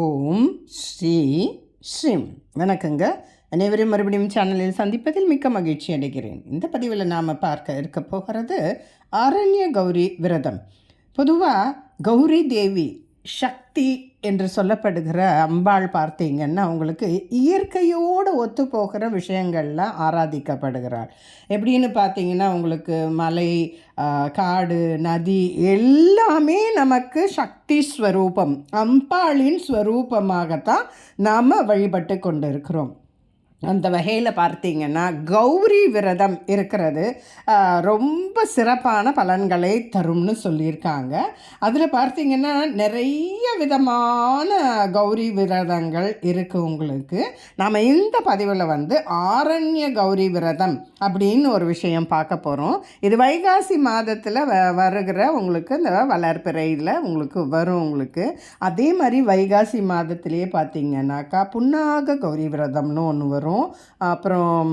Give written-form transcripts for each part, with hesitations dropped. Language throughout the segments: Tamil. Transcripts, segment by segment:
ஓம் ஸ்ரீ ஸ்ரீம். வணக்கங்க. அனைவரும் மறுபடியும் சேனலில் சந்திப்பதில் மிக்க மகிழ்ச்சி அடைகிறேன். இந்த பதிவில் நாம் பார்க்க இருக்க போகிறது ஆரண்ய கௌரி விரதம். பொதுவாக கௌரி தேவி சக்தி என்று சொல்லப்படுகிற அம்பாள் பார்த்தீங்கன்னா உங்களுக்கு இயற்கையோடு ஒத்து போகிற விஷயங்கள்லாம் ஆராதிக்கப்படுகிறாள். எப்படின்னு பார்த்தீங்கன்னா உங்களுக்கு மலை, காடு, நதி எல்லாமே நமக்கு சக்தி ஸ்வரூபம், அம்பாளின் ஸ்வரூபமாகத்தான் நாம் வழிபட்டு கொண்டு இருக்கிறோம். அந்த வகையில் பார்த்தீங்கன்னா கௌரி விரதம் இருக்கிறது ரொம்ப சிறப்பான பலன்களை தரும்னு சொல்லியிருக்காங்க. அதில் பார்த்தீங்கன்னா நிறைய விதமான கௌரி விரதங்கள் இருக்குது உங்களுக்கு. நாம் இந்த பதிவில் ஆரண்ய கௌரி விரதம் அப்படின்னு ஒரு விஷயம் பார்க்க போகிறோம். இது வைகாசி மாதத்தில் வருகிற உங்களுக்கு இந்த வளர்பிறையில் உங்களுக்கு வரும் உங்களுக்கு. அதே மாதிரி வைகாசி மாதத்திலேயே பார்த்தீங்கன்னாக்கா புன்னாக கௌரி விரதம்னு ஒன்று வரும். அப்புறம்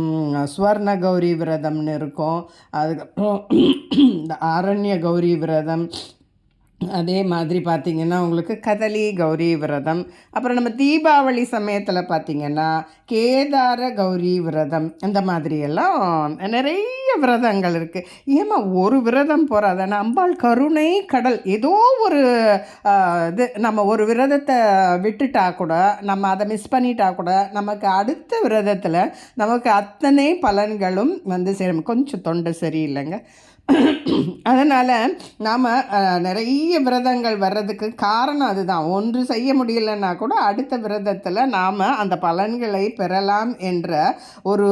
ஸ்வர்ண கௌரி விரதம்னு இருக்கும். அதுக்கப்புறம் இந்த ஆரண்ய கௌரி விரதம், அதே மாதிரி பார்த்திங்கன்னா உங்களுக்கு கதலி கௌரி விரதம், அப்புறம் நம்ம தீபாவளி சமயத்தில் பார்த்திங்கன்னா கேதார கௌரி விரதம், அந்த மாதிரியெல்லாம் நிறைய விரதங்கள் இருக்குது. ஏமா ஒரு விரதம் போகாதானே? அம்பாள் கருணை கடல். ஏதோ ஒரு இது நம்ம ஒரு விரதத்தை விட்டுட்டா கூட, நம்ம அதை மிஸ் பண்ணிட்டா கூட நமக்கு அடுத்த விரதத்தில் நமக்கு அத்தனை பலன்களும் சேரும். கொஞ்சம் தொண்டை சரியில்லைங்க, அதனால் நாம் நிறைய விரதங்கள் வர்றதுக்கு காரணம் அதுதான். ஒன்று செய்ய முடியலைன்னா கூட அடுத்த விரதத்தில் நாம் அந்த பலன்களை பெறலாம் என்ற ஒரு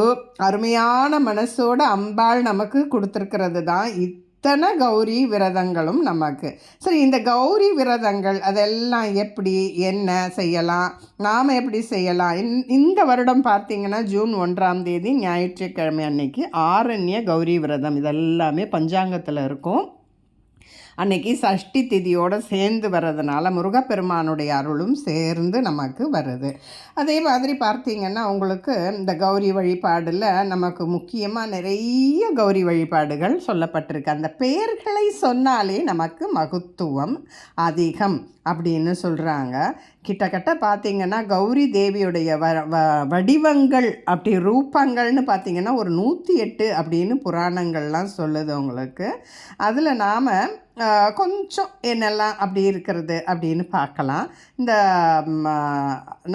அருமையான மனசோடு அம்பாள் நமக்கு கொடுத்துருக்கிறது தான் இத்தனை கௌரி விரதங்களும் நமக்கு. சரி, இந்த கௌரி விரதங்கள் அதெல்லாம் எப்படி என்ன செய்யலாம், நாம் எப்படி செய்யலாம்? இந்த வருடம் பார்த்திங்கன்னா ஜூன் 1 ஞாயிற்றுக்கிழமை அன்னைக்கு ஆரண்ய கௌரி விரதம் இதெல்லாமே பஞ்சாங்கத்தில் இருக்கும். அன்னைக்கு சஷ்டி திதியோடு சேர்ந்து வர்றதுனால முருகப்பெருமானுடைய அருளும் சேர்ந்து நமக்கு வருது. அதே மாதிரி பார்த்திங்கன்னா உங்களுக்கு இந்த கௌரி வழிபாடில் நமக்கு முக்கியமாக நிறைய கௌரி வழிபாடுகள் சொல்லப்பட்டிருக்கு. அந்த பெயர்களை சொன்னாலே நமக்கு மகத்துவம் அதிகம் அப்படின்னு சொல்கிறாங்க. கிட்டத்தட்ட பார்த்திங்கன்னா கௌரி தேவியுடைய வடிவங்கள் அப்படி ரூபங்கள்னு பார்த்திங்கன்னா ஒரு 108 அப்படின்னு புராணங்கள்லாம் சொல்லுது உங்களுக்கு. அதில் நாம் கொஞ்சம் என்னெல்லாம் அப்படி இருக்கிறது அப்படின்னு பார்க்கலாம். இந்த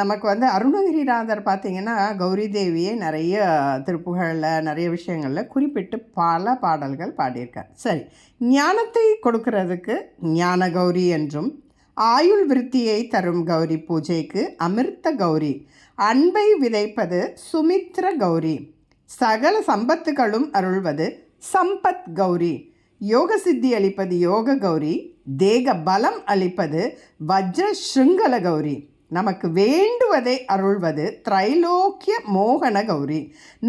நமக்கு அருணகிரிநாதர் பார்த்திங்கன்னா கௌரி தேவியை நிறைய திருப்புகளில் நிறைய விஷயங்களில் குறிப்பிட்டு பல பாடல்கள் பாடியிருக்கார். சரி, ஞானத்தை கொடுக்கறதுக்கு ஞான கௌரி என்றும், ஆயுள் விருத்தியை தரும் கௌரி பூஜைக்கு அமிர்த கௌரி, அன்பை விதைப்பது சுமித்ர கௌரி, சகல சம்பத்துகளும் அருள்வது சம்பத் கௌரி, யோக சித்தி அளிப்பது யோக கௌரி, தேக பலம் அளிப்பது வஜ்ர ஸ்ருங்கல கௌரி, நமக்கு வேண்டுவதை அருள்வது திரைலோக்கிய மோகன கௌரி,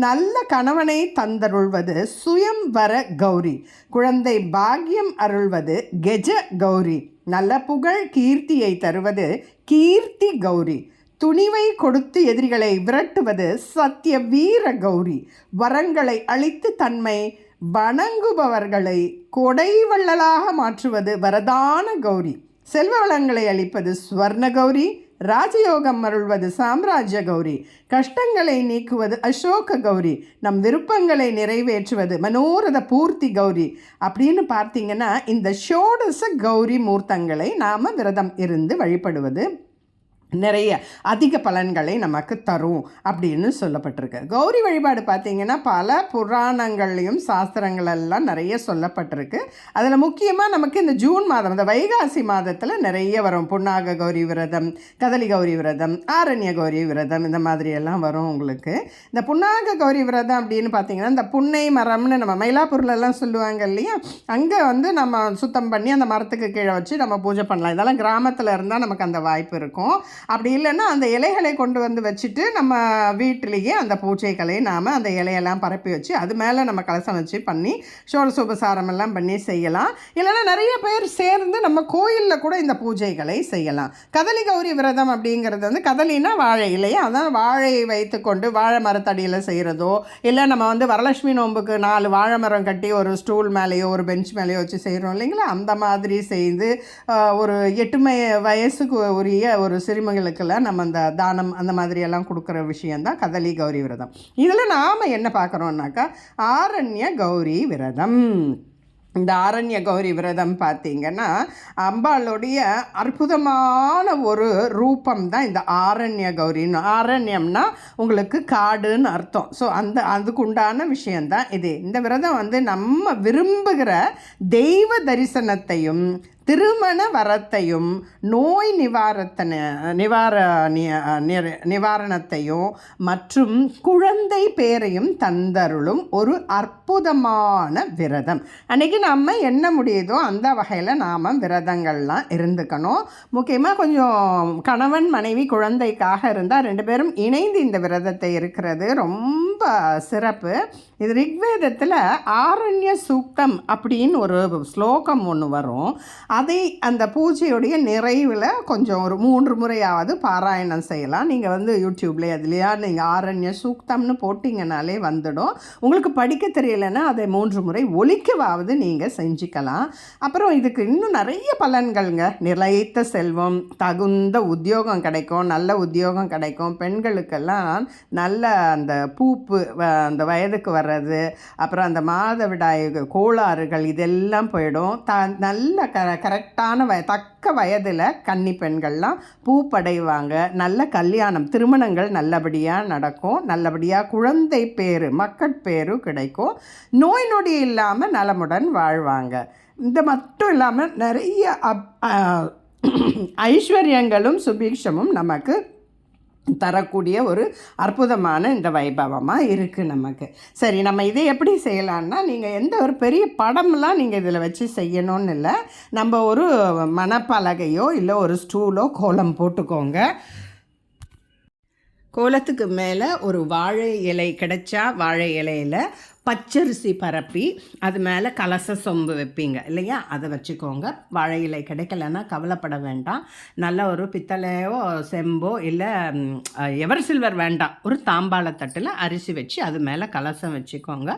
நல்ல கணவனை தந்தருள்வது சுயம்வர கௌரி, குழந்தை பாக்கியம் அருள்வது கெஜ கௌரி, நல்ல புகழ் கீர்த்தியை தருவது கீர்த்தி கௌரி, துணிவை கொடுத்து எதிரிகளை விரட்டுவது சத்திய வீர கௌரி, வரங்களை அளித்து தன்மை வணங்குபவர்களை கொடைவள்ளலாக மாற்றுவது வரதான கௌரி, செல்வ வளங்களை அளிப்பது ஸ்வர்ண கௌரி, ராஜயோகம் அருள்வது சாம்ராஜ்ய கௌரி, கஷ்டங்களை நீக்குவது அசோக கௌரி, நம் விருப்பங்களை நிறைவேற்றுவது மனோரத பூர்த்தி கௌரி அப்படின்னு பார்த்திங்கன்னா இந்த ஷோடச கௌரி மூர்த்தங்களை நாம் விரதம் இருந்து வழிபடுவது நிறைய அதிக பலன்களை நமக்கு தரும் அப்படின்னு சொல்லப்பட்டிருக்கு. கௌரி வழிபாடு பார்த்திங்கன்னா பல புராணங்கள்லையும் சாஸ்திரங்களெல்லாம் நிறைய சொல்லப்பட்டிருக்கு. அதில் முக்கியமாக நமக்கு இந்த ஜூன் மாதம், இந்த வைகாசி மாதத்தில் நிறைய வரும். புன்னாக கௌரி விரதம், கதலி கௌரி விரதம், ஆரண்ய கௌரி விரதம், இந்த மாதிரியெல்லாம் வரும் உங்களுக்கு. இந்த புன்னாக கௌரி விரதம் அப்படின்னு பார்த்திங்கன்னா இந்த புன்னை மரம்னு நம்ம மயிலாப்பூர்லலாம் சொல்லுவாங்க இல்லையா, அங்கே நம்ம சுத்தம் பண்ணி அந்த மரத்துக்கு கீழே வச்சு நம்ம பூஜை பண்ணலாம். இதெல்லாம் கிராமத்தில் இருந்தால் நமக்கு அந்த வாய்ப்பு இருக்கும். அப்படி இல்லைன்னா அந்த இலைகளை கொண்டு வச்சுட்டு நம்ம வீட்டிலேயே அந்த பூஜைகளை நாம் அந்த இலையெல்லாம் பரப்பி வச்சு அது மேலே நம்ம கலசம் வச்சு பண்ணி ஷோடசோபசாரம் எல்லாம் பண்ணி செய்யலாம். இல்லைன்னா நிறைய பேர் சேர்ந்து நம்ம கோயிலில் கூட இந்த பூஜைகளை செய்யலாம். கதலி கௌரி விரதம் அப்படிங்கிறது கதலினா வாழை இல்லையா, அதான் வாழையை வைத்து கொண்டு வாழை மரத்தடியில் செய்கிறதோ, இல்லை நம்ம வரலட்சுமி நோம்புக்கு 4 வாழை மரம் கட்டி ஒரு ஸ்டூல் மேலேயோ ஒரு பெஞ்ச் மேலேயோ வச்சு செய்கிறோம் இல்லைங்களா, அந்த மாதிரி செய்து ஒரு 8 வயசுக்கு உரிய ஒரு சிறுமி எருமைகளுக்கெல்லாம் நம்ம அந்த தானம் அந்த மாதிரியெல்லாம் கொடுக்குற விஷயந்தான் கதலி கௌரி விரதம். இதில் நாம் என்ன பார்க்குறோன்னாக்கா ஆரண்ய கௌரி விரதம். இந்த ஆரண்ய கௌரி விரதம் பார்த்திங்கன்னா அம்பாளுடைய அற்புதமான ஒரு ரூபம் தான் இந்த ஆரண்ய கௌரின்னு. ஆரண்யம்னா உங்களுக்கு காடுன்னு அர்த்தம். ஸோ அதுக்கு உண்டான விஷயந்தான் இது. இந்த விரதம் வந்து நம்ம விரும்புகிற தெய்வ தரிசனத்தையும் திருமண வரத்தையும் நோய் நிவாரணத்தையும் மற்றும் குழந்தை பேரையும் தந்தருளும் ஒரு அற்புதமான விரதம். அன்றைக்கி நம்ம என்ன முடியுதோ அந்த வகையில் நாம் விரதங்கள்லாம் இருந்துக்கணும். முக்கியமாக கொஞ்சம் கணவன் மனைவி குழந்தைக்காக இருந்தால் 2 பேரும் இணைந்து இந்த விரதத்தை இருக்கிறது ரொம்ப சிறப்பு. இது ரிக்வேதத்தில் ஆரண்ய சூக்தம் அப்படின்னு ஒரு ஸ்லோகம் ஒன்று வரும். அதை அந்த பூஜையுடைய நிறைவில் கொஞ்சம் ஒரு 3 முறையாவது பாராயணம் செய்யலாம். நீங்கள் வந்து யூடியூப்லேயே அதுலையா நீங்கள் ஆரண்ய சூக்தம்னு போட்டிங்கனாலே வந்துடும். உங்களுக்கு படிக்க தெரியலைன்னா அதை 3 முறை ஒலிக்கவாவது நீங்கள் செஞ்சுக்கலாம். அப்புறம் இதுக்கு இன்னும் நிறைய பலன்கள்ங்க. நிலைத்த செல்வம், தகுந்த உத்தியோகம் கிடைக்கும், நல்ல உத்தியோகம் கிடைக்கும். பெண்களுக்கெல்லாம் நல்ல அந்த பூப்பு அந்த வயதுக்கு வர்றது, அப்புறம் அந்த மாதவிடாய் கோளாறுகள் இதெல்லாம் போயிடும். நல்ல கரெக்டான தக்க வயதில் கன்னி பெண்கள்லாம் பூப்படைவாங்க. நல்ல கல்யாணம், திருமணங்கள் நல்லபடியாக நடக்கும். நல்லபடியாக குழந்தை பேரு, மக்கட்பேரு கிடைக்கும். நோய் நொடி இல்லாமல் நலமுடன் வாழ்வாங்க. இது மட்டும் இல்லாமல் நிறைய ஐஸ்வர்யங்களும் சுபீக்ஷமும் நமக்கு தரக்கூடிய ஒரு அற்புதமான இந்த வைபவமாக இருக்குது நமக்கு. சரி, நம்ம இதை எப்படி செய்யலான்னா, நீங்கள் எந்த ஒரு பெரிய படம்லாம் நீங்கள் இதில் வச்சு செய்யணும்னு இல்லை. நம்ம ஒரு மணப்பலகையோ இல்லை ஒரு ஸ்டூலோ கோலம் போட்டுக்கோங்க. கோலத்துக்கு மேலே ஒரு வாழை இலை கிடைச்சா வாழை இலையில் பச்சரிசி பரப்பி அது மேலே கலச சொம்பு வைப்பீங்க இல்லையா, அதை வச்சுக்கோங்க. வாழை இலை கிடைக்கலன்னா கவலைப்பட வேண்டாம். நல்ல ஒரு பித்தளையோ செம்போ இல்லை எவர் சில்வர் வேண்டாம், ஒரு தாம்பாளத்தட்டில் அரிசி வச்சு அது மேலே கலசம் வச்சுக்கோங்க.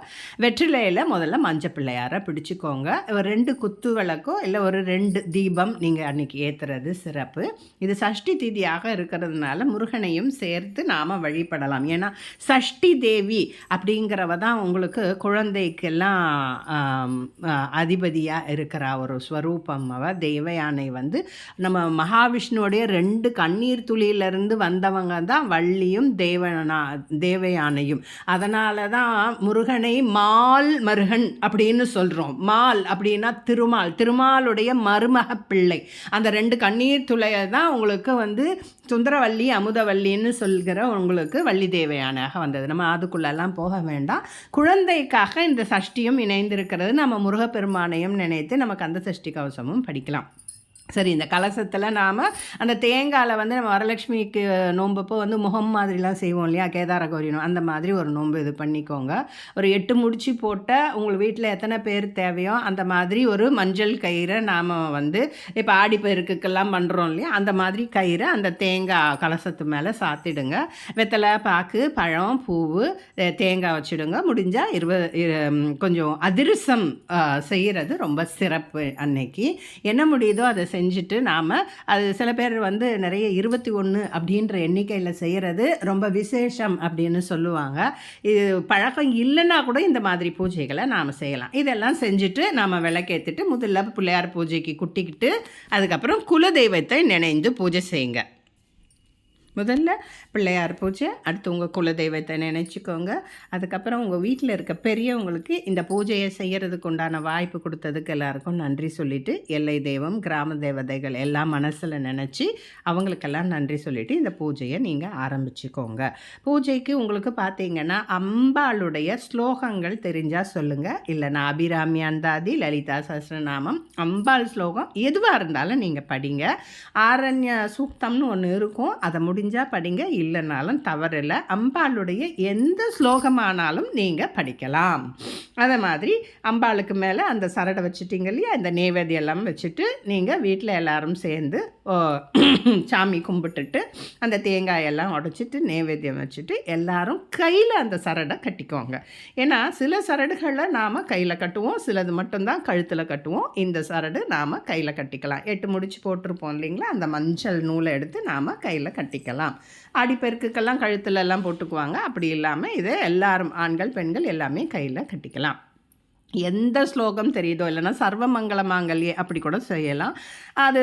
வெற்றிலையில் முதல்ல மஞ்சள் பிள்ளையாரை பிடிச்சிக்கோங்க. ஒரு 2 குத்து விளக்கோ இல்லை ஒரு 2 தீபம் நீங்கள் அன்றைக்கி ஏற்றுறது சிறப்பு. இது சஷ்டி திதியாக இருக்கிறதுனால முருகனையும் சேர்த்து நாம் வழிபடலாம். ஏன்னா சஷ்டி தேவி அப்படிங்கிறவ தான் உங்களுக்கு குழந்தைக்கெல்லாம் அதிபதியாக இருக்கிற ஒரு ஸ்வரூபம். தெய்வ யானை வந்து நம்ம மகாவிஷ்ணுவோடைய 2 கண்ணீர் துளியிலிருந்து வந்தவங்க தான் வள்ளியும் தேவயானையும். அதனால தான் முருகனை மால் மருகன் அப்படின்னு சொல்கிறோம். மால் அப்படின்னா திருமாலுடைய மருமக பிள்ளை. அந்த 2 கண்ணீர் துளையை தான் உங்களுக்கு வந்து சுந்தரவல்லி அமுதவல்லின்னு சொல்கிற உங்களுக்கு வள்ளி தேவயானையாக வந்தது. நம்ம அதுக்குள்ளெல்லாம் போக வேண்டாம். குழந்தைக்காக இந்த சஷ்டியும் இணைந்திருக்கிறது. நம்ம முருகப்பெருமானையும் நினைத்து நமக்கு அந்த சஷ்டி கவசமும் படிக்கலாம். சரி, இந்த கலசத்தில் நாம் அந்த தேங்காயில் வந்து நம்ம வரலட்சுமிக்கு நோம்பப்போ வந்து முகம் மாதிரிலாம் செய்வோம் இல்லையா, கேதார கௌரி அந்த மாதிரி ஒரு நோன்பு இது பண்ணிக்கோங்க. ஒரு 8 முடிச்சு போட்ட உங்களுக்கு வீட்டில் எத்தனை பேர் தேவையோ அந்த மாதிரி ஒரு மஞ்சள் கயிறை நாம் வந்து இப்போ ஆடிப்பெருக்குக்கெல்லாம் பண்ணுறோம் இல்லையா, அந்த மாதிரி கயிறை அந்த தேங்காய் கலசத்து மேலே சாத்திடுங்க. வெத்தலை, பாக்கு, பழம், பூவு, தேங்காய் வச்சுடுங்க. முடிஞ்சால் கொஞ்சம் அதிரசம் செய்கிறது ரொம்ப சிறப்பு. அன்னைக்கு என்ன முடியுதோ அதை செஞ்சுட்டு நாம் அது சில பேர் வந்து நிறைய 21 அப்படின்ற எண்ணிக்கையில் செய்கிறது ரொம்ப விசேஷம் அப்படின்னு சொல்லுவாங்க. இது பழக்கம் இல்லைன்னா கூட இந்த மாதிரி பூஜைகளை நாம் செய்யலாம். இதெல்லாம் செஞ்சுட்டு நாம் விளக்கேற்றிட்டு முதல்ல பிள்ளையார் பூஜைக்கு குட்டிக்கிட்டு அதுக்கப்புறம் குலதெய்வத்தை நினைந்து பூஜை செய்யுங்க. முதல்ல பிள்ளையார் பூஜை, அடுத்து உங்கள் குலதெய்வத்தை நினச்சிக்கோங்க. அதுக்கப்புறம் உங்கள் வீட்டில் இருக்க பெரியவங்களுக்கு இந்த பூஜையை செய்கிறதுக்கு உண்டான வாய்ப்பு கொடுத்ததுக்கு எல்லாருக்கும் நன்றி சொல்லிவிட்டு, எல்லை தெய்வம், கிராம தேவதைகள் எல்லாம் மனசில் நினச்சி அவங்களுக்கெல்லாம் நன்றி சொல்லிவிட்டு இந்த பூஜையை நீங்கள் ஆரம்பிச்சுக்கோங்க. பூஜைக்கு உங்களுக்கு பார்த்தீங்கன்னா அம்பாளுடைய ஸ்லோகங்கள் தெரிஞ்சால் சொல்லுங்கள். இல்லைனா அபிராமி அந்தாதி, லலிதா சஹஸ்ரநாமம், அம்பாள் ஸ்லோகம் எதுவாக இருந்தாலும் நீங்கள் படிங்க. ஆரண்ய சூக்தம்னு ஒன்று இருக்கும், அதை முடிஞ்சால் படிங்க, இல்லைனாலும் தவறில்லை. அம்பாளுடைய எந்த ஸ்லோகமானாலும் நீங்கள் படிக்கலாம். அதே மாதிரி அம்பாளுக்கு மேலே அந்த சரடை வச்சுட்டிங்க இல்லையா, இந்த நைவேத்தியம் எல்லாம் வச்சுட்டு நீங்கள் வீட்டில் எல்லாரும் சேர்ந்து சாமி கும்பிட்டுட்டு அந்த தேங்காயெல்லாம் உடைச்சிட்டு நைவேத்தியம் வச்சுட்டு எல்லாரும் கையில் அந்த சரடை கட்டிக்குவாங்க. ஏன்னா சில சரடுகளில் நாம் கையில் கட்டுவோம், சிலது மட்டும்தான் கழுத்தில் கட்டுவோம். இந்த சரடு நாம் கையில் கட்டிக்கலாம். 8 முடிச்சு போட்டிருப்போம் இல்லைங்களா, அந்த மஞ்சள் நூலை எடுத்து நாம் கையில் கட்டிக்கலாம். ஆடிப்பெருக்குக்கெல்லாம் கழுத்துலலாம் போட்டுக்குவாங்க. அப்படி இல்லாமல் இதை எல்லாரும் ஆண்கள் பெண்கள் எல்லாமே கையில் கட்டிக்கலாம். எந்த ஸ்லோகம் தெரியுதோ இல்லைன்னா சர்வமங்கள மாங்கல்யே அப்படி கூட செய்யலாம். அது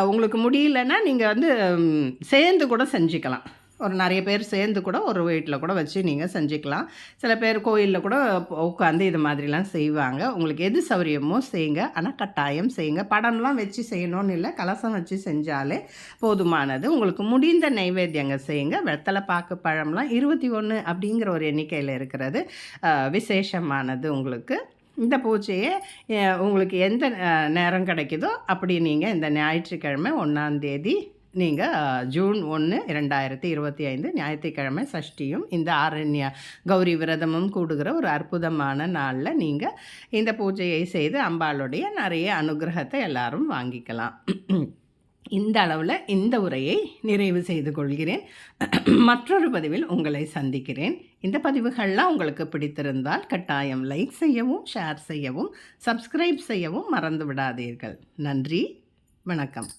உங்களுக்கு முடியலன்னா நீங்கள் சேர்ந்து கூட செஞ்சுக்கலாம். ஒரு நிறைய பேர் சேர்ந்து கூட ஒரு வீட்டில் கூட வச்சு நீங்கள் செஞ்சுக்கலாம். சில பேர் கோயிலில் கூட உட்காந்து இது மாதிரிலாம் செய்வாங்க. உங்களுக்கு எது சௌரியமோ செய்யுங்க, ஆனால் கட்டாயம் செய்யுங்க. படம்லாம் வச்சு செய்யணும்னு இல்லை, கலசம் வச்சு செஞ்சாலே போதுமானது. உங்களுக்கு முடிந்த நைவேத்தியங்கள் செய்யுங்க. வெத்தலை பாக்கு பழம்லாம் 21 அப்படிங்கிற ஒரு எண்ணிக்கையில் இருக்கிறது விசேஷமானது. உங்களுக்கு இந்த பூஜையை உங்களுக்கு எந்த நேரம் கிடைக்குதோ அப்படி நீங்கள் இந்த ஞாயிற்றுக்கிழமை 1ஆம் தேதி நீங்கள் ஜூன் 1, 2025 ஞாயிற்றுக்கிழமை சஷ்டியும் இந்த ஆரண்ய கௌரி விரதமும் கூடுகிற ஒரு அற்புதமான நாளில் நீங்கள் இந்த பூஜையை செய்து அம்பாளுடைய நிறைய அனுகிரகத்தை எல்லாரும் வாங்கிக்கலாம். இந்த அளவில் இந்த உரையை நிறைவு செய்து கொள்கிறேன். மற்றொரு பதிவில் உங்களை சந்திக்கிறேன். இந்த பதிவுகள்லாம் உங்களுக்கு பிடித்திருந்தால் கட்டாயம் லைக் செய்யவும், ஷேர் செய்யவும், சப்ஸ்கிரைப் செய்யவும் மறந்து விடாதீர்கள். நன்றி, வணக்கம்.